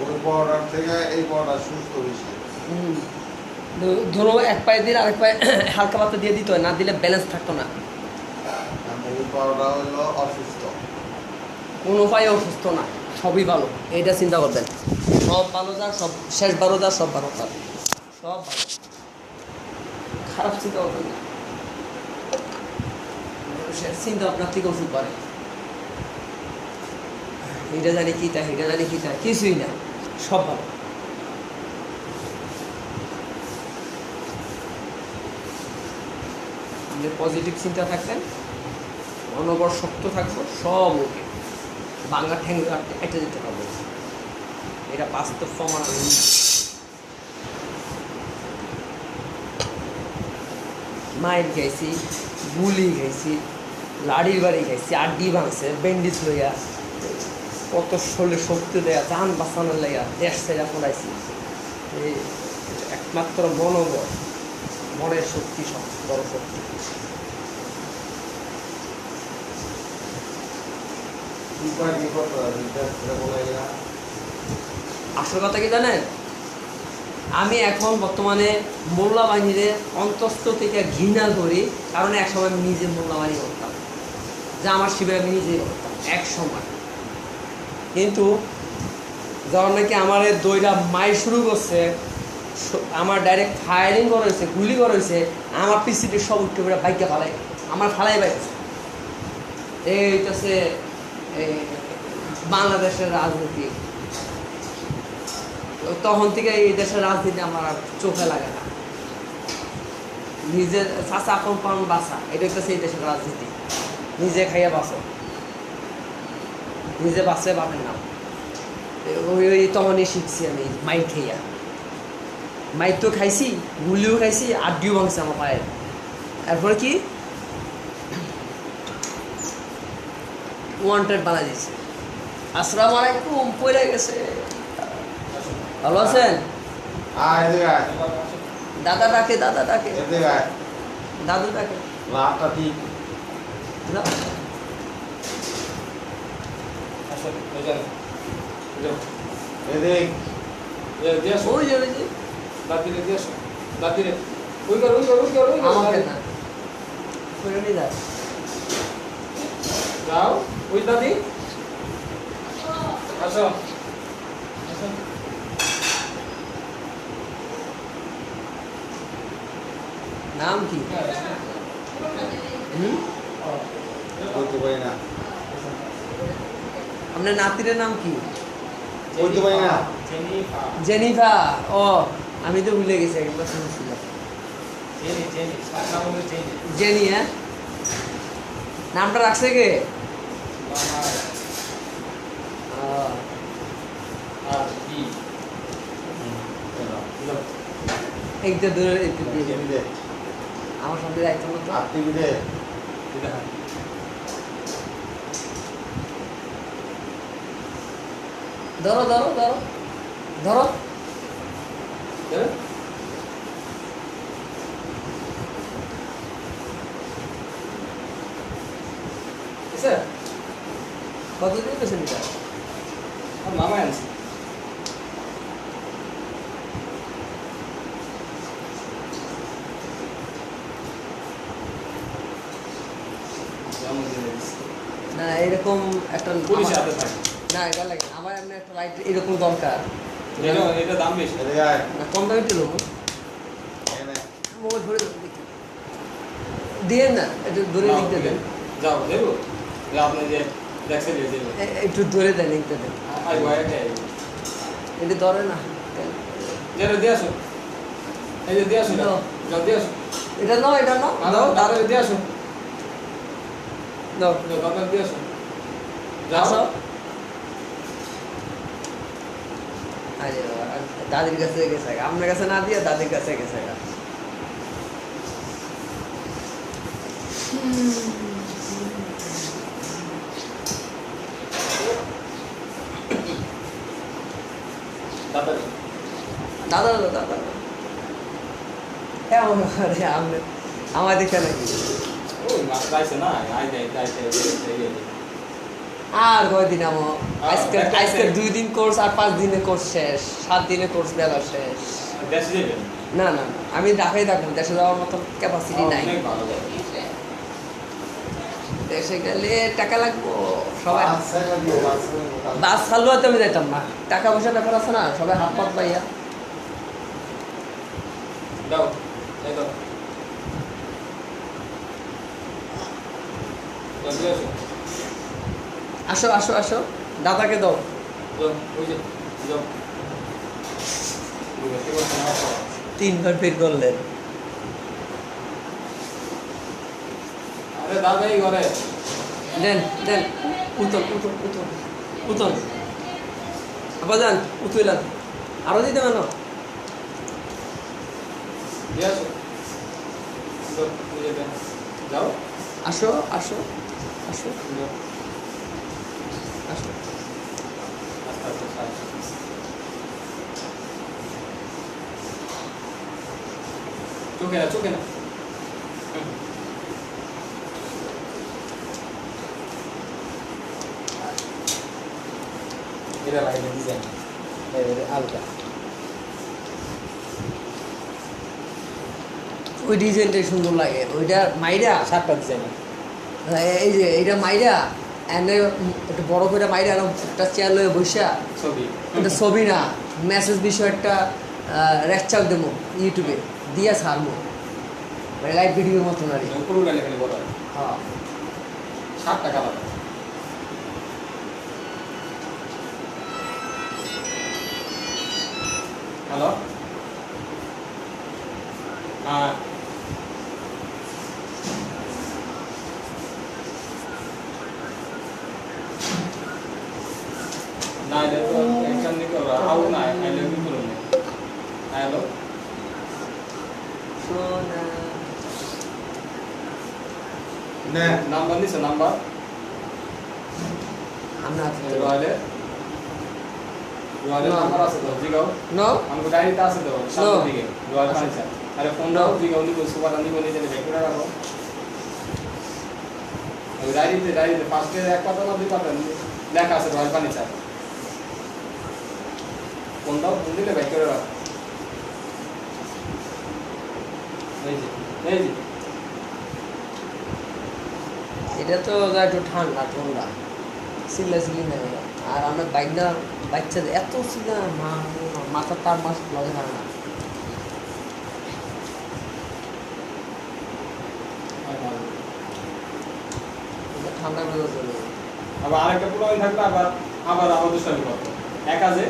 ওই পাউডার থেকে এই পাউডার সুস্থ বেশি। ধরো এক পায়ে দিলে আরেক পায়ে হালকা পাতা দিয়ে দিতে হয়, না দিলে ব্যালেন্স থাকতো না। ওই পাউডার হলো অসুস্থ, কোনো উপায়ে অসুস্থ না, সবই ভালো, এইটা চিন্তা করবেন। সব ভালো যার, সব শেষ ভালো যার, সব ভালো তার, সব ভালো, খারাপ চিন্তা করবেন না। চিন্তা আপনার থেকে ওষুধ পারে, এটা জানি কিটা, এটা জানি কিটা, কিছুই না, সব ভালো। পজিটিভ চিন্তা থাকবেন, অনবর শক্ত থাকবো, সব ওকে, বাংলা ঠ্যাং এটা যেতে পারবো, এটা বাস্তব প্রমাণ। আমি মায়ের খাইছি, গুলি খাইছি, লাড়ির বাড়ি খাইছি, আড্ডি ভাঙছে, ব্যান্ডিজ লইয়া, কত শরীরে শক্তি দেয়া, যান বাঁচানোর লাইয়া দেশ ছেড়া পড়াইছি। এই একমাত্র মনোবল, মনের শক্তি, সব বড় শক্তি। আসল কথা কি জানেন, আমি এখন বর্তমানে মোল্লা বাহিনীর অন্তস্থ থেকে ঘৃণা করি, কারণ এক সময় আমি নিজে মোল্লা বাহিনী করতাম, যা আমার শিবিরে আমি নিজেই করতাম এক সময়। কিন্তু যখন নাকি আমার দইটা মাই শুরু করছে, আমার ডাইরেক্ট ফায়ারিং করা হয়েছে, গুলি করা হয়েছে, আমার পিসিটি সব উঠতে করে বাইকে ফালাই, আমার ফালাই বাইছে। এইটাছে বাংলাদেশের রাজনীতি, তখন থেকে এই দেশের রাজনীতি আমার আর চোখে লাগে না। নিজের চাষা আপন পান বাসা, এটা হচ্ছে এই দেশের রাজনীতি। নিজে খাইয়া বাঁচো, নিজে বাঁচে পাবেন না। ওই তখনই শিখছি আমি মাইক খাইয়া, মাইক তো খাইছি, গুলিও খাইছি, আড্ডিও ভাঙছে আমার পায়ে। তারপরে কি ওয়ান্টেড বানা দিয়েছে। আসসালামু আলাইকুম, পড়ে গেছে। ভালো আছেন? দাদা ডাকে, দাদা ডাকে, দাদু ডাকে। লাভটা ঠিক আমাকে না, করে নিয়ে যায়। যাও ওই দাদি, আসো। নাম কি? বলতে পারি না, আপনার নাতির নাম কি? বলতে পারি না। জেনিফা। ও আমি তো ভুলে গেছি, একবার শুনেছিলাম। জেনি, হ্যাঁ, নামটা রাখছে কে? একটু দূরে, একটু দূরে আমার সাথে যাইতো না তো। আপনি বিদে ধরো ধরো ধরো ধরো, দেবে এসে কতদিন পেছেন এটা আর মামাই আনছি জন্মদিনে দিচ্ছি না এরকম একটা পুলিশের হাতে থাকে না এটা লাগে আমার এমনি একটা লাইট এরকম দরকার এটা দাম বেশি এদিকে আয়। না কম দামে ছিল এনে। মোবাইল ধরে দেখি দিয়ে না একটু ধরে লিখতে দেন যাও দেবো যে আপনি যে দেখছেন যে দেবো একটু ধরে দেন লিখতে দেন আই ভাই এটা ধরে না যেটা দিয়ে আসো এই যে দিয়ে আসো দাও। যাও দিয়ে আসো এটা নাও এটা নাও দাও দাদা দিয়ে আসো দাও দাদা দিয়ে আসো আসো যাও আরে বাবা, দাদির কাছে গেছে আপনার কাছে না দিয়ে দাদির কাছে গেছে দাদা দাদা দাদা দাদা হ্যাঁ আপনি আমার দেখে নাকি ওই মাছ পাইছে না আই যাই আর কয়দিন আমার আজকে একটা আজকে আছে। 2 দিন কোর্স আর 5 দিনের কোর্স শেষ 7 দিনের কোর্স বেলা শেষ দেশে যাবেন না না না, আমি ঢাকায় থাকবো দেশে যাওয়ার মতো ক্যাপাসিটি নাই অনেক ভালো যাবে দেশে গেলে টাকা লাগবো সবাই বাস চাইলে দিও, বাস চাইলে দিও। বাস চালু হতে আমি যাইতাম না টাকা পয়সা ব্যাপার আছে না সবাই হাত পাত পাইয়া দাও এই দাও দাও দিয়ে আসো আসো আসো আসো দাদাকে দাও যাও ওই যে যাও ওই ব্যক্তি বলছে না 3বার ফের করলেন আরে দাদাই ঘরে দেন দেন উতল উতল উতল উতল আবাজান উতলান আরো দিতে কেন দিয়ে আসো যাও ওই যে দেন। যাও আসো আসো আসো যাও আসো আস্তে আস্তে আসো চোখে না এটা লাগে ডিজাইন আলগা ওই ডিজাইনটাই সুন্দর লাগে ওইটা মাইরা সাতটা ডিজাইন এই যে এইটা মাইরা এনে একটা বড় করে মাইরা আর একটা চেয়ার লয়ে বসা ছবি এটা ছবি না মেসেজ বিষয় একটা রেকচার দেবো ইউটিউবে দিয়া ছাড়বো মানে লাইভ ভিডিওর মতন আর কি। পুরোটা লেখালে বড় হয় হ্যাঁ 7 টাকা দাম হ্যালো হ্যাঁ না এটা তো একজন নিকে আউ না আই লাভ ইউ বলুন হ্যালো সোনা নে। নাম্বার নিছে নাম্বার আমরা রয়্যালে রয়্যালে না। নাম্বার আছে তো জিগাও নো हमको डायरी আছে তো সামনের দিকে রয়্যাল ফার্নিচার আরে ফোন দাও জিগাও নিকো সুপার নিকো নিতে ব্যাক করে রাখো ওই ডায়েরিতে ফার্স্টে এক পাতা না দুই পাতা লেখা আছে রয়্যাল ফার্নিচার ফোন দাও ফোন দিলে ব্যাক করে রাখো এই যে এটা তো যা একটু ঠান্ডা ঠান্ডা সিলা সিলি নেই আর আমরা বাইকটা বাচ্চাদের এত সিলা মাথা তার মাস লাগে না এটা ঠান্ডা বেরো চলে আবার আরেকটা পুরো থাকলে আবার আবার দুষ্টামি করতো এক কাজে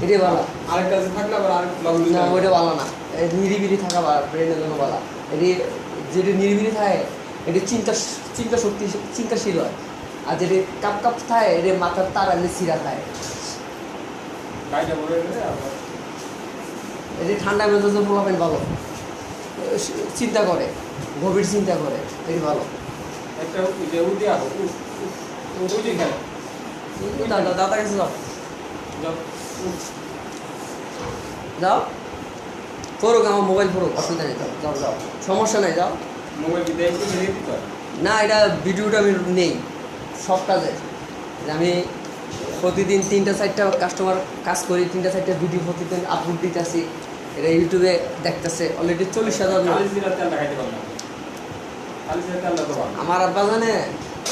এটাই ভালো আরেক কাজে থাকলে আবার আরেক লং না ওইটা ভালো না এই নিরিবিলি থাকা ব্রেনের জন্য ভালো এটি যেটি নিরিবিলি থাকে এটি চিন্তা শক্তি চিন্তাশীল হয় আর যেটি কাপ কাপ থাকে এটি মাথার তার আনলে সিরা খায় গাড়িটা বলে গেলে আবার এটি ঠান্ডা মেজাজে পোলাপেন ভালো চিন্তা করে গভীর চিন্তা করে এটি ভালো একটা যে উঠে আসো উঠে খেলে দাদা কাছে যাও যাও যাও ফোরক আমার মোবাইল ফোরক, অসুবিধা নেই, যাও যাও যাও, সমস্যা নেই, যাও। মোবাইল কি দেখতে দেখে দিতে হয়? না, এটা ভিডিওটা আমি নেই সব কাজে, যে আমি প্রতিদিন 3টা-4টা কাস্টমার কাজ করি, 3টা-4টা ভিডিও প্রতিদিন আপলোড দিতেছি, এটা ইউটিউবে দেখতেছে অলরেডি 40,000 লোক। কালি জিরা তেলটা খাইতে পারলাম, কালি জিরা তেলটা তো ভালো। আমার আব্বা জানে,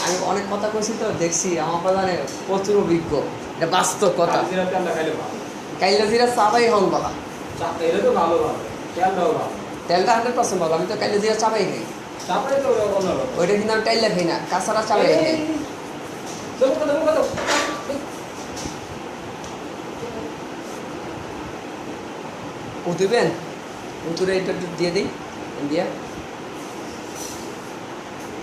আমি অনেক কথা কইছি তো, দেখছি আমার আব্বা জানে, প্রচুর অভিজ্ঞ, এটা বাস্তব কথা। কালি জিরা তেলটা খাইলে ভালো, কাইলা জিরা চাপাই হন বলা, চাপটা এটা তো ভালো ভালো, তেলটাও ভালো। তেলটা 100% ভালো, আমি তো কাইলা জিরা চাপাই খাই, চাপটাই তো অন্যরকম। ওইটা কিন্তু আমি টাইলা খাই না, কাঁচারা চাপাই খাই। দেবো কত উঠবেন, উতুরে এটা একটু দিয়ে দিই, দিয়া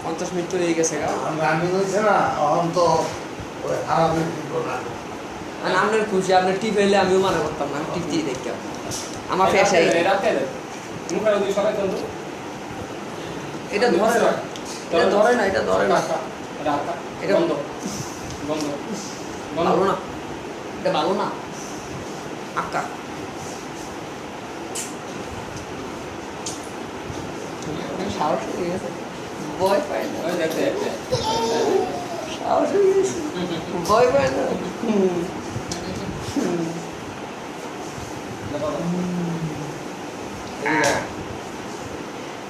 50 মিনিট তো হয়ে গেছে গা। আমি হয়েছে না এখন তো ওই আরামের কিন্তু না। মানে আপনার খুশি, আপনার টিপ হইলে আমিও মানা করতাম না, আমি টিপ দিয়ে দেখি আমার পেশাই। মুখে দুই সবাই চলতো, এটা ধরে না, এটা ধরে না, এটা ধরে না, এটা বন্ধ বন্ধ ভালো না, এটা ভালো না আক্কা। সাহস হয়ে গেছে, ভয় পায় না, ওই দেখতে দেখতে সাহস হয়ে গেছে, ভয় পায় না।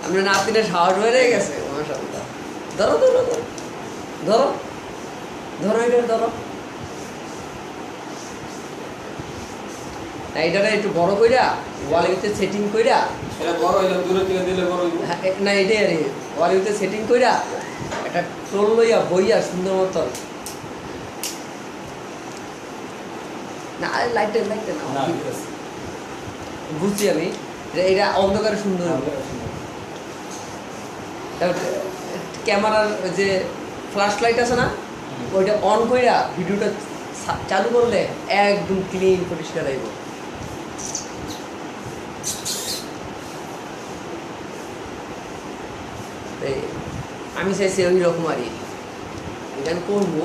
আপনার নাতিনের সাহস হয়ে গেছে, মাশাআল্লাহ। ধরো ধরো ধরো ধরো ধরো, এটা ধরো না, এটা একটু বড় কইরা ওয়ালের ভিতরে সেটিং কইরা, এটা বড় হইলো, দূরে থেকে দিলে বড় হইব। হ্যাঁ, না এটাই আরে ওয়ালের ভিতরে সেটিং কইরা একটা টোল লইয়া বইয়া সুন্দর মতন, না লাইটটা লাইটটা না, না, ঠিক আছে। বুঝছি আমি, যে এটা অন্ধকারে সুন্দর হবে। ক্যামেরার যে ফ্ল্যাশ লাইট আছে না, ওইটা অন কইরা ভিডিওটা চালু করলে একদম ক্লিন পরিষ্কার আইব। আমি চাইছি ওই রকম আরই এটা করবো।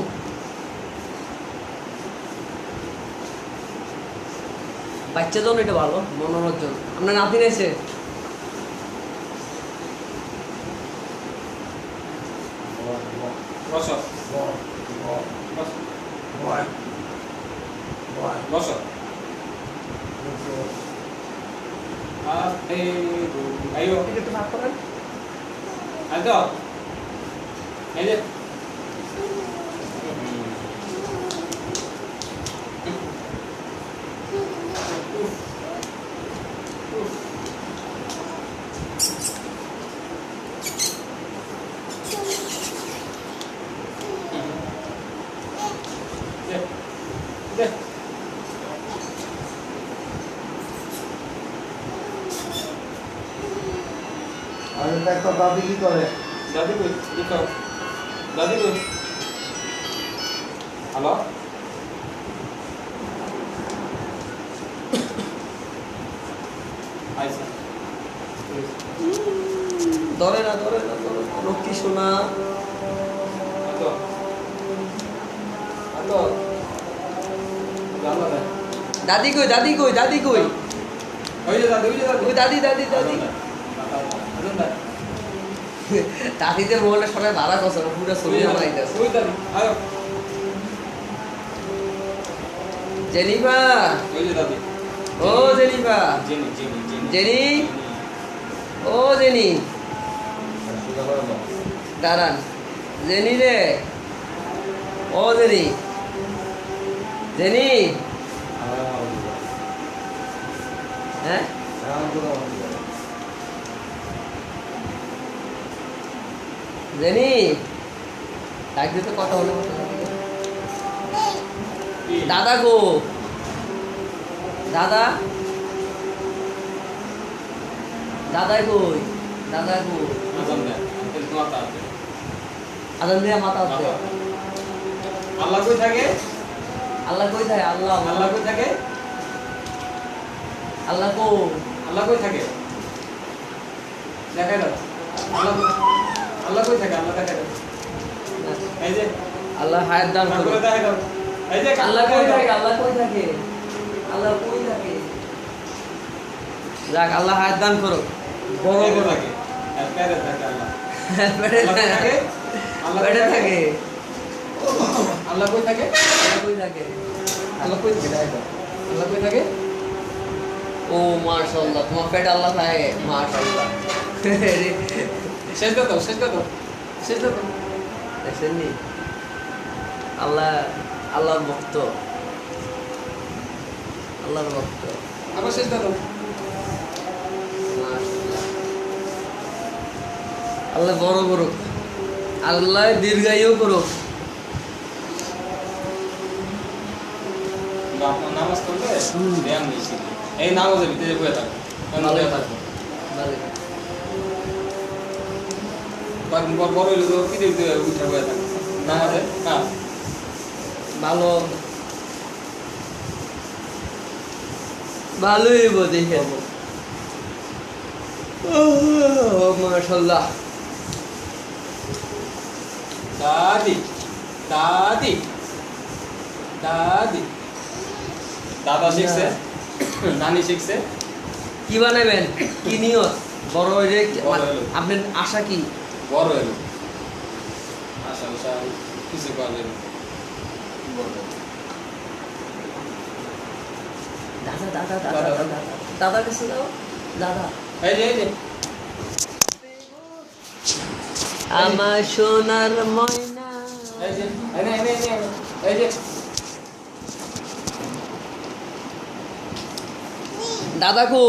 বাচ্চা জন্য এটা ভালো, মনোরঞ্জন। আপনার নাতি নেছে বসো বসো। আর এই আইও এটা একটু ভাগ করেন। আই তো এই যে আর এটা একটা দাদি কি করে? দাদি কই দেখো, দাদি কই? হ্যালো আইসা ধরে না ধরে না ধরে না, লক্ষ্মী সোনা। আতো আতো জানো না দাদি কই, দাদি কই, দাদি কই? ওই যে দাদি, ওই যে দাদি, ওই দাদি দাদি দাদি আজন না দাদিতে মোবাইলটা সবাই ভাড়া করছে, পুরো ছবি বানাইতেছে। ওই দাদি আয়, জেনিফা, ওই যে দাদি, ও Zenifa, jenny jenny jenny jenny, ও জেনি, দাঁড়ান, জেনি রে, ও জেনি, জেনি, হ্যাঁ জেনি, ডাক দিতে কথা হলো। দাদা গো, দাদা, দাদা কই, দাদা কই? আজন না এটা মাথা আছে, আজান দিয়া মাথা হচ্ছে। আল্লাহ কই থাকে, আল্লাহ কই থাকে? আল্লাহ, আল্লাহ কই থাকে, আল্লাহ কো, আল্লাহ কই থাকে দেখাই দাও, আল্লাহ আল্লাহ কই থাকে, আল্লাহ দেখাই দাও, এই যে আল্লাহ হায়াত দান করে করুন। দেখাই দাও, এই যে আল্লাহ কই থাকে? আল্লাহ কই থাকে? আল্লাহ কই থাকে? যাক আল্লাহ হায়াত দান করো বড় পেটে বড় থাকে আর পেটে থাকে আল্লাহ পেটে আল্লাহ পেটে থাকে আল্লাহ কই থাকে আল্লাহ কই থাকে আল্লাহ কই থাকে দেখো আল্লাহ কই থাকে ও মাশাআল্লাহ তোমার পেটে আল্লাহ থাকে মাশাআল্লাহ শেষ দাও শেষ দাও শেষ দাও দেখছেননি আল্লাহ আল্লাহর ভক্ত আল্লাহর ভক্ত আবার শেষ দাও মাশাআল্লাহ আল্লাহ বড় করুক আল্লাহ দীর্ঘায়ু করুক আপনার নামাজ পড়লে ব্যায়াম নিয়েছি এই নামাজের ভিতরে বয়ে থাকো বয়ে থাকো ভালো বড় হইলে তো কি দেখতে উঠে বয়ে থাকো নামাজে হ্যাঁ ভালো ভালোই দেখে মাশাআল্লাহ দাদি দাদি দাদি দাদা শিখছে নানি শিখছে কি বানাবেন কি নিয়ত বড় হয়ে বড় হইলো। আপনার আশা কি বড় হইলো আশা আশা কিছু করবেন দাদা দাদা দাদা দাদা দাদার কাছে যাও দাদা এই যে আমার সোনার ময়না এই যে এই যে দাদা কো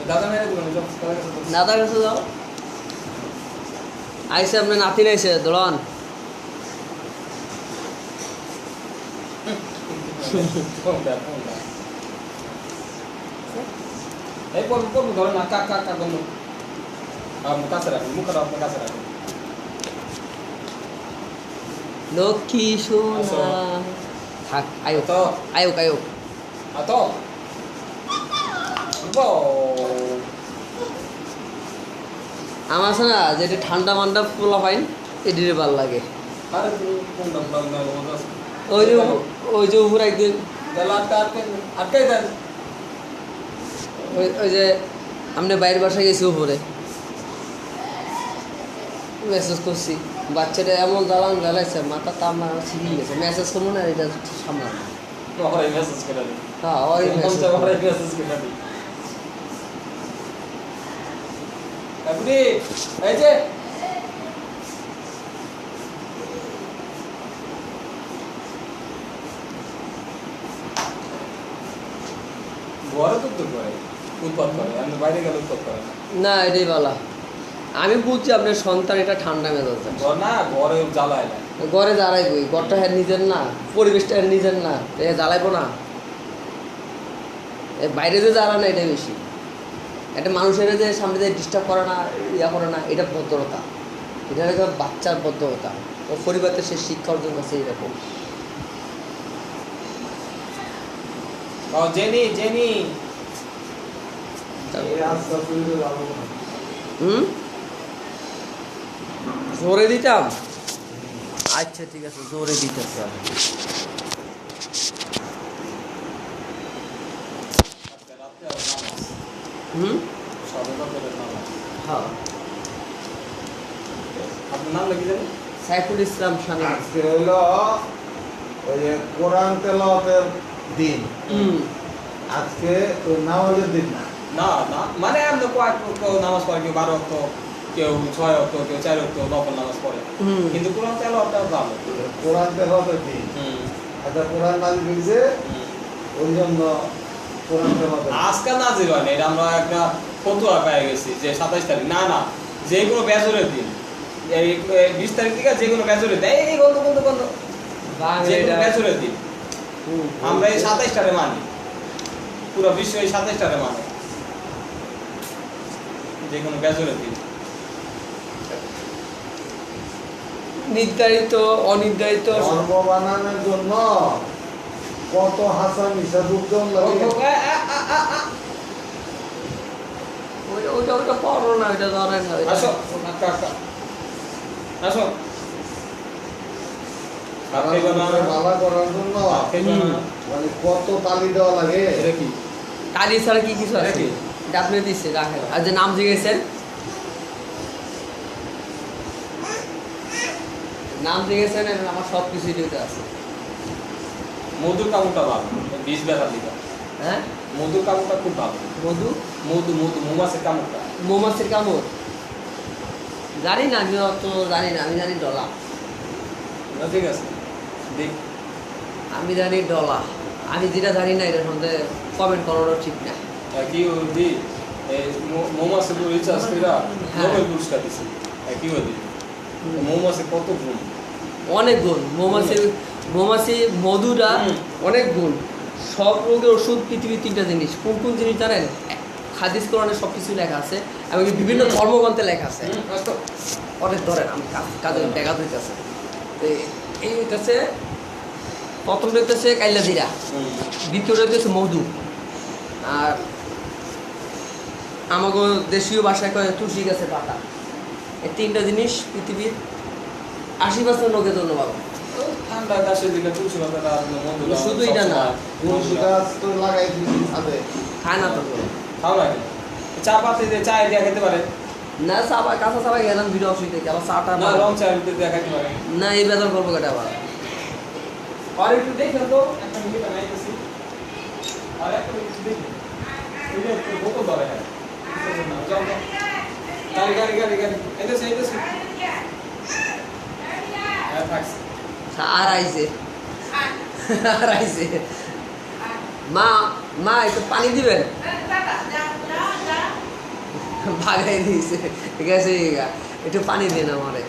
দাদা মেরে দিবেন দাদার কাছে যাও আইসে আপনার নাতি নাইছে দোলন এই পর ধরে না কাক কাক কাক বন্ধু কাছে রাখুন মুখটা আপনার কাছে রাখুন লক্ষ্মী সোনা থাক আয়ো তো আয়ো আয়ো তো আমার আছে না যেটা ঠান্ডা মান্ডা পোলা পাইন এটির ভাল লাগে আরে কোনটা বল না বল ওই যে উপরে একদিন দলাত আটকে দেন ওই যে আমরা বাইরের বাসায় গেছি উপরে মেসেজ করছি বাচ্চাটা এমন জ্বালাইছে মাথা আমার ছিঁড়ে গেছে মেসেজ করবো না এটা সামলাম ওরে মেসেজ করে দিন হ্যাঁ ওই মেসেজ ওরে মেসেজ করে দিন আপনি এই যে বড় তো করে উৎপাদ করে আমি বাইরে গেলে উৎপাদ করে না এটাই বলা আমি বুঝছি আপনার সন্তান এটা ঠান্ডা মেজাজ ঘর না ঘরে জ্বালায় না ঘরে দাঁড়াইবই ঘরটা হ্যাঁ নিজের না পরিবেশটা হ্যাঁ নিজের না এ জ্বালাইবো না বাইরে যে জ্বালা না এটাই বেশি একটা মানুষের যে সামনে যে ডিস্টার্ব করে না ইয়া করে না এটা ভদ্রতা এটা একটা বাচ্চার ভদ্রতা ও পরিবারের সে শিক্ষা অর্জন করছে এইরকম ও জেনি জেনি জোরে দিতাম আচ্ছা ঠিক আছে জোরে দিতেছি আমি হ্যাঁ আপনার নাম লিখে দেবেন সাইফুল ইসলাম শামীম আজকে হইলো ওই যে কোরআন তেলাওয়াতের দিন আজকে ওই নামাজের দিন না না না মানে আমরা কেউ নামাজ পড়ে কেউ 12 অক্ট কেউ 6 অক্ট কেউ 4 অক্ট নফল নামাজ পড়ে কিন্তু কোরআন তেলাওয়াতটা ভালো কোরআন তেলাওয়াতের দিন আচ্ছা কোরআন নাজিল হয়েছে ওই জন্য কোরআন তেলাওয়াত আজকাল নাজিল হয় না এটা আমরা একটা ফতোয়া পেয়ে গেছি যে 27 তারিখ না না যে কোনো বেজরের দিন এই 20 তারিখ থেকে যে কোনো বেজরের দেয় এই গন্ধ যে কোনো বেজরের দিন আমরা এই 27 টারে মানি পুরো বিশ্ব এই 27 টারে মানে যে কোনো বেজরের দিন নির্ধারিত অনির্ধারিত ধর্ম বানানোর জন্য কত হাসান ইসাদুদ্দৌল লাগে ওইটা ওইটা করো না ওইটা ধরেন না আসো আসো আর খাইবা না মালা করার জন্য আর খাইবা না মানে কত তালি দেওয়া লাগে। এটা কি টালি ছাড়া কি কিছু আছে? এটা কি? এটা আপনি দিচ্ছে রাখেন। আর যে নাম জিজ্ঞেসেন, নাম জিজ্ঞেসেন, আমার সব কিছু দিতে আছে। মধুর কামড়টা ভালো, বিষ ব্যথা দিবা। হ্যাঁ, মধুর কামড়টা খুব ভালো। মধু, মধু মধু মৌমাছির কামড়টা। মৌমাছির কামড় জানি না, আমি অত জানি না, আমি জানি ডলা। না, ঠিক আছে দেখ। আমি জানি ডলা। আমি যেটা জানি না এটার মধ্যে কমেন্ট করারও ঠিক না। কি দি এই মৌমাছির রিচার্জ কইরা হ্যাঁ। নোবেল পুরস্কার দিছে। কি হদি মৌমাছি কত গুণ। অনেক গুণ মৌমাছি মধুটা হুম। অনেক গুণ। সব রোগের ওষুধ পৃথিবীর 3টা জিনিস। কোন কোন জিনিস জানেন? হাদিস কোরআনে সব কিছু লেখা আছে এবং বিভিন্ন ধর্মগ্রন্থে লেখা আছে। অনেক ধরেন আমি কাজে দেখা হইতেছে। এই হইতেছে প্রথম হইতেছে কাইলা জিরা, দ্বিতীয়টা হইতেছে মধু, আর আমাকে দেশীয় ভাষায় কয় তুলসী গাছের পাতা। এই 3টা জিনিস পৃথিবীর 80% লোকের জন্য ভালো। ঠান্ডা কাশির দিকে তুলসী পাতাটা মধুটা শুধু এটা না, তুলসী গাছ তো লাগাই দিয়েছি ছাদে। খায় না তো কেউ। খাও না কেন? চা পাতি দিয়ে চায় দিয়ে খেতে পারে না চাপা কাঁচা চাপা গেলাম ভিডিও অসুবিধা কি আবার চাটা না, রং চা দিয়ে খাইতে পারে। না, এই বেতন করবো কেটে আবার। আর একটু দেখেন তো একটা মিনিট বানাইতেছি। আর একটা মিনিট দেখেন। এই যে একটু বোতল ধরে হ্যাঁ। যাও যাও। গাড়ি। এদেশে। হ্যাঁ থাকছে। আর আইছে মা একটু পানি দিবেন। ভাগাই দিয়েছে, ঠিক আছে, একটু পানি দিন আমারে।